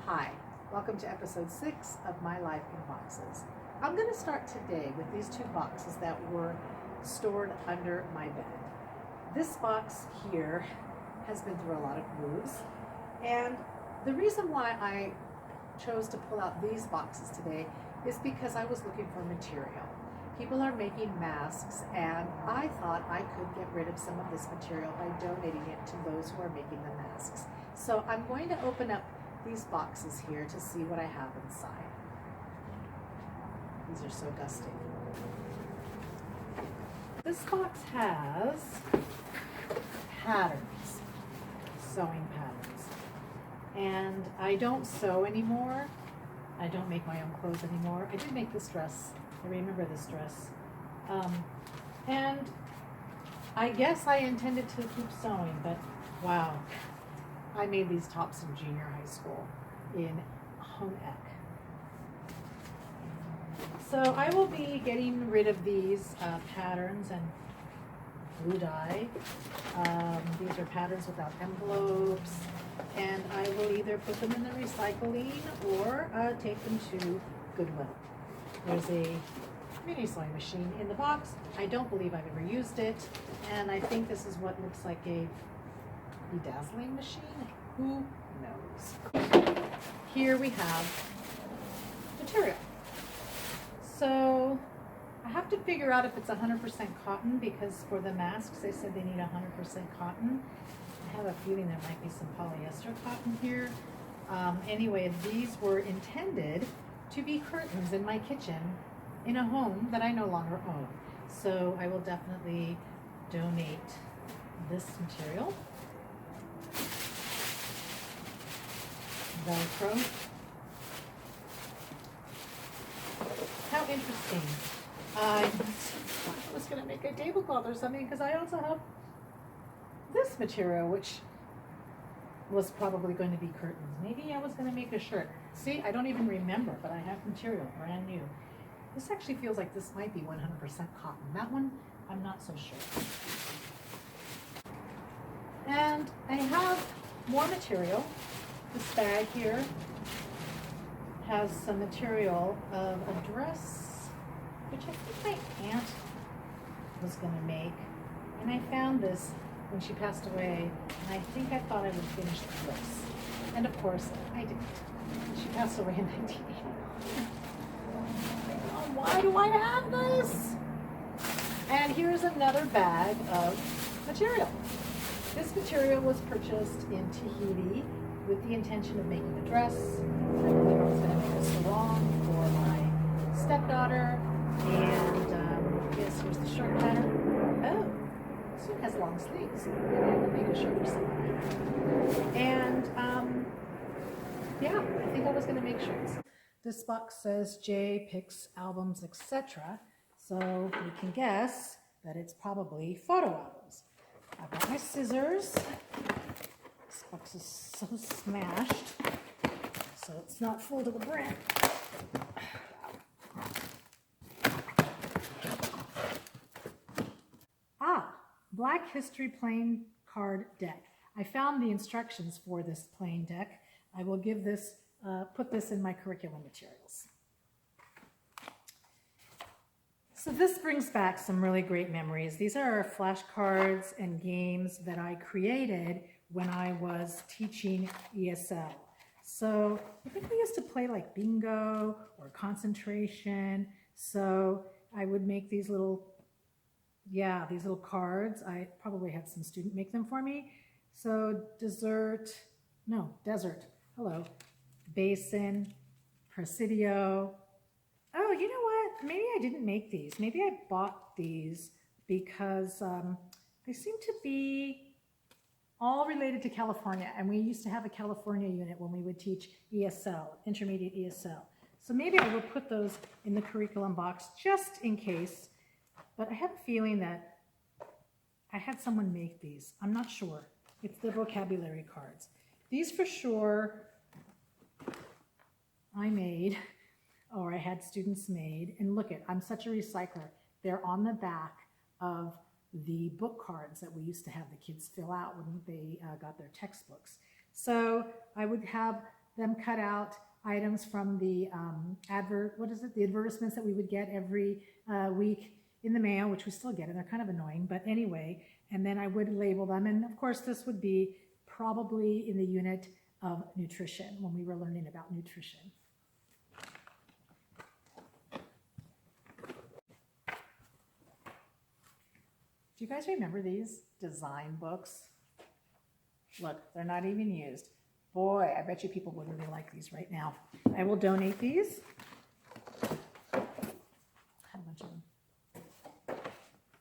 Hi, welcome to episode 6 of My Life in Boxes. I'm going to start today with these two boxes that were stored under my bed. This box here has been through a lot of moves, and the reason why I chose to pull out these boxes today is because I was looking for material. People are making masks, and I thought I could get rid of some of this material by donating it to those who are making the masks. So I'm going to open up these boxes here to see what I have inside. These are so dusty. This box has patterns, sewing patterns. And I don't sew anymore. I don't make my own clothes anymore. I did make this dress. I remember this dress. And I guess I intended to keep sewing, but wow. I made these tops in junior high school in home ec. So I will be getting rid of these patterns and glue dye. These are patterns without envelopes, and I will either put them in the recycling or take them to Goodwill. There's a mini sewing machine in the box. I don't believe I've ever used it, and I think this is what looks like a bedazzling machine. Who knows? Here we have material. So I have to figure out if it's 100% cotton, because for the masks they said they need 100% cotton. I have a feeling there might be some polyester cotton here. Anyway, these were intended to be curtains in my kitchen in a home that I no longer own. So I will definitely donate this material. Velcro. How interesting. I was going to make a tablecloth or something, because I also have this material, which was probably going to be curtains. Maybe I was going to make a shirt. See, I don't even remember, but I have material brand new. This actually feels like this might be 100% cotton. That one, I'm not so sure. And I have more material. This bag here has some material of a dress, which I think my aunt was going to make. And I found this when she passed away, and I think I thought I would finish the dress. And of course, I didn't. She passed away in 1989. Oh, why do I have this? And here's another bag of material. This material was purchased in Tahiti with the intention of making a dress. I believe I was going to make a sarong for my stepdaughter. And yes, here's the shirt pattern. Oh, this one has long sleeves. Maybe I can make a shirt for someone. And yeah, I think I was going to make shirts. This box says J picks albums, etc. So we can guess that it's probably photo albums. I've got my scissors. This box is so smashed, so it's not full to the brim. Black History playing card deck. I found the instructions for this playing deck. I will give this, put this in my curriculum materials. So this brings back some really great memories. These are flashcards and games that I created when I was teaching ESL. So I think we used to play like bingo or concentration. So I would make these little cards. I probably had some student make them for me. So desert, hello, basin, Presidio. Oh, you know what? Maybe I didn't make these. Maybe I bought these because they seem to be all related to California. And we used to have a California unit when we would teach ESL, intermediate ESL. So maybe I will put those in the curriculum box just in case. But I have a feeling that I had someone make these. I'm not sure. It's the vocabulary cards. These for sure I made, or I had students made. And look I'm such a recycler. They're on the back of the book cards that we used to have the kids fill out when they got their textbooks. So I would have them cut out items from the the advertisements that we would get every week in the mail, which we still get, and they're kind of annoying, but anyway, and then I would label them. And of course, this would be probably in the unit of nutrition when we were learning about nutrition. Do you guys remember these design books? Look, they're not even used. Boy, I bet you people would really like these right now. I will donate these. I have a bunch of them.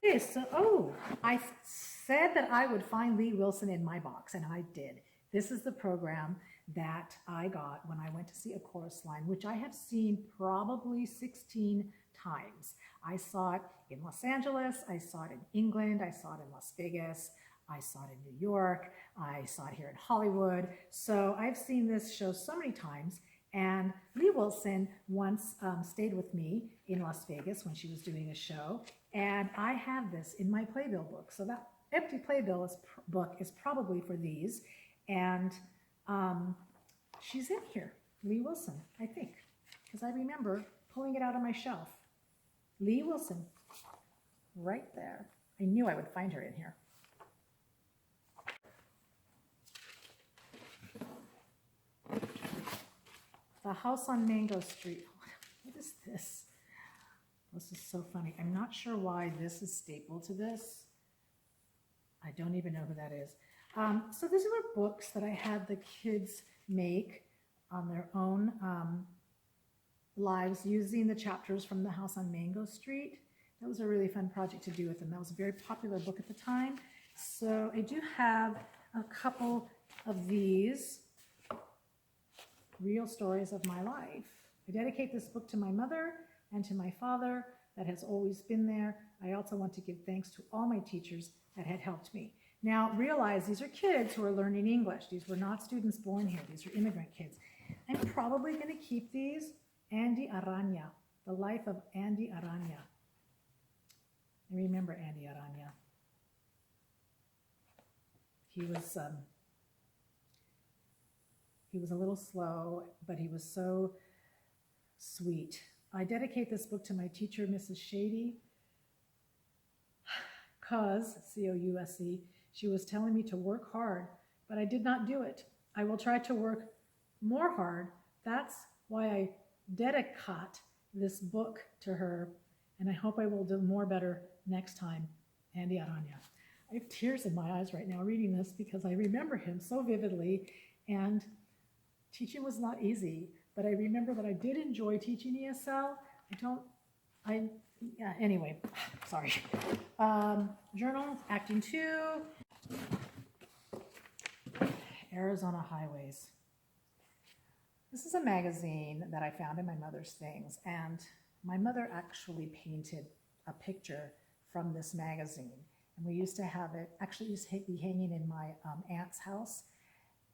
Okay, so, I said that I would find Lee Wilson in my box, and I did. This is the program that I got when I went to see A Chorus Line, which I have seen probably 16 times. I saw it in Los Angeles, I saw it in England, I saw it in Las Vegas, I saw it in New York, I saw it here in Hollywood. So I've seen this show so many times, and Lee Wilson once stayed with me in Las Vegas when she was doing a show, and I have this in my playbill book. So that empty playbill book is probably for these, and she's in here, Lee Wilson, I think, because I remember pulling it out of my shelf. Lee Wilson, right there. I knew I would find her in here. The House on Mango Street. What is this? This is so funny. I'm not sure why this is stapled to this. I don't even know who that is. So these were books that I had the kids make on their own lives using the chapters from The House on Mango Street. That was a really fun project to do with them. That was a very popular book at the time. So I do have a couple of these real stories of my life. I dedicate this book to my mother and to my father that has always been there. I also want to give thanks to all my teachers that had helped me. Now realize these are kids who are learning English. These were not students born here. These are immigrant kids. I'm probably going to keep these. Andy Arana, The Life of Andy Arana. I remember Andy Arana. He was a little slow, but he was so sweet. I dedicate this book to my teacher, Mrs. Shady, because, C-O-U-S-E, she was telling me to work hard, but I did not do it. I will try to work more hard. That's why I dedicate this book to her, and I hope I will do more better next time. Andy Arana. I have tears in my eyes right now reading this because I remember him so vividly, and teaching was not easy, but I remember that I did enjoy teaching ESL. Anyway, sorry. Journal, Acting 2, Arizona Highways. This is a magazine that I found in my mother's things, and my mother actually painted a picture from this magazine. And we used to have it, actually used to be hanging in my aunt's house.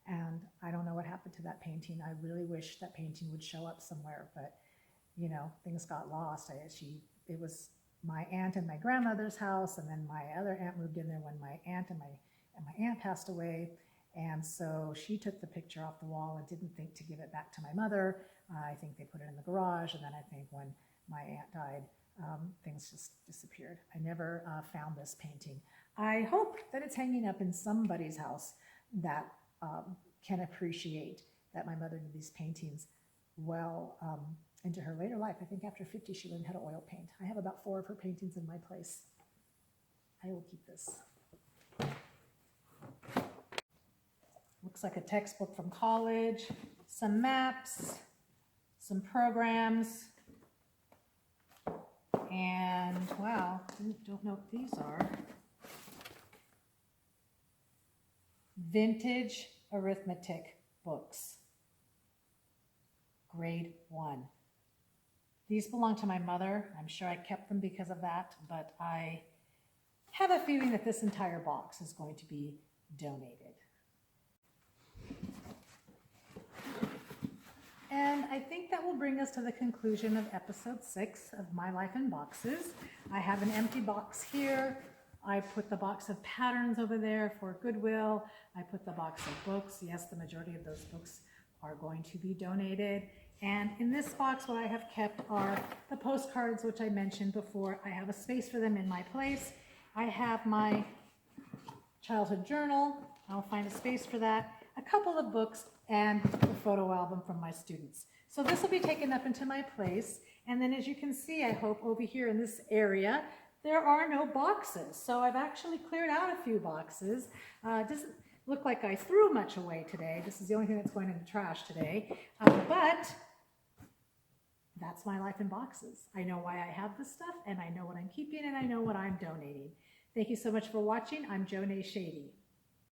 And I don't know what happened to that painting. I really wish that painting would show up somewhere, but you know, things got lost. It was my aunt and my grandmother's house, and then my other aunt moved in there when my aunt and my aunt passed away. And so she took the picture off the wall and didn't think to give it back to my mother. I think they put it in the garage, and then I think when my aunt died, things just disappeared. I never found this painting. I hope that it's hanging up in somebody's house that can appreciate that my mother did these paintings well into her later life. I think after 50, she learned how to oil paint. I have about 4 of her paintings in my place. I will keep this. Looks like a textbook from college, some maps, some programs, and wow, don't know what these are. Vintage arithmetic books, grade 1. These belong to my mother. I'm sure I kept them because of that, but I have a feeling that this entire box is going to be donated. And I think that will bring us to the conclusion of episode 6 of My Life in Boxes. I have an empty box here. I put the box of patterns over there for Goodwill. I put the box of books. Yes, the majority of those books are going to be donated. And in this box, what I have kept are the postcards, which I mentioned before. I have a space for them in my place. I have my childhood journal. I'll find a space for that. A couple of books and a photo album from my students. So this will be taken up into my place. And then as you can see, I hope over here in this area, there are no boxes. So I've actually cleared out a few boxes. It doesn't look like I threw much away today. This is the only thing that's going in the trash today. But that's my life in boxes. I know why I have this stuff, and I know what I'm keeping, and I know what I'm donating. Thank you so much for watching. I'm Jonay Shady.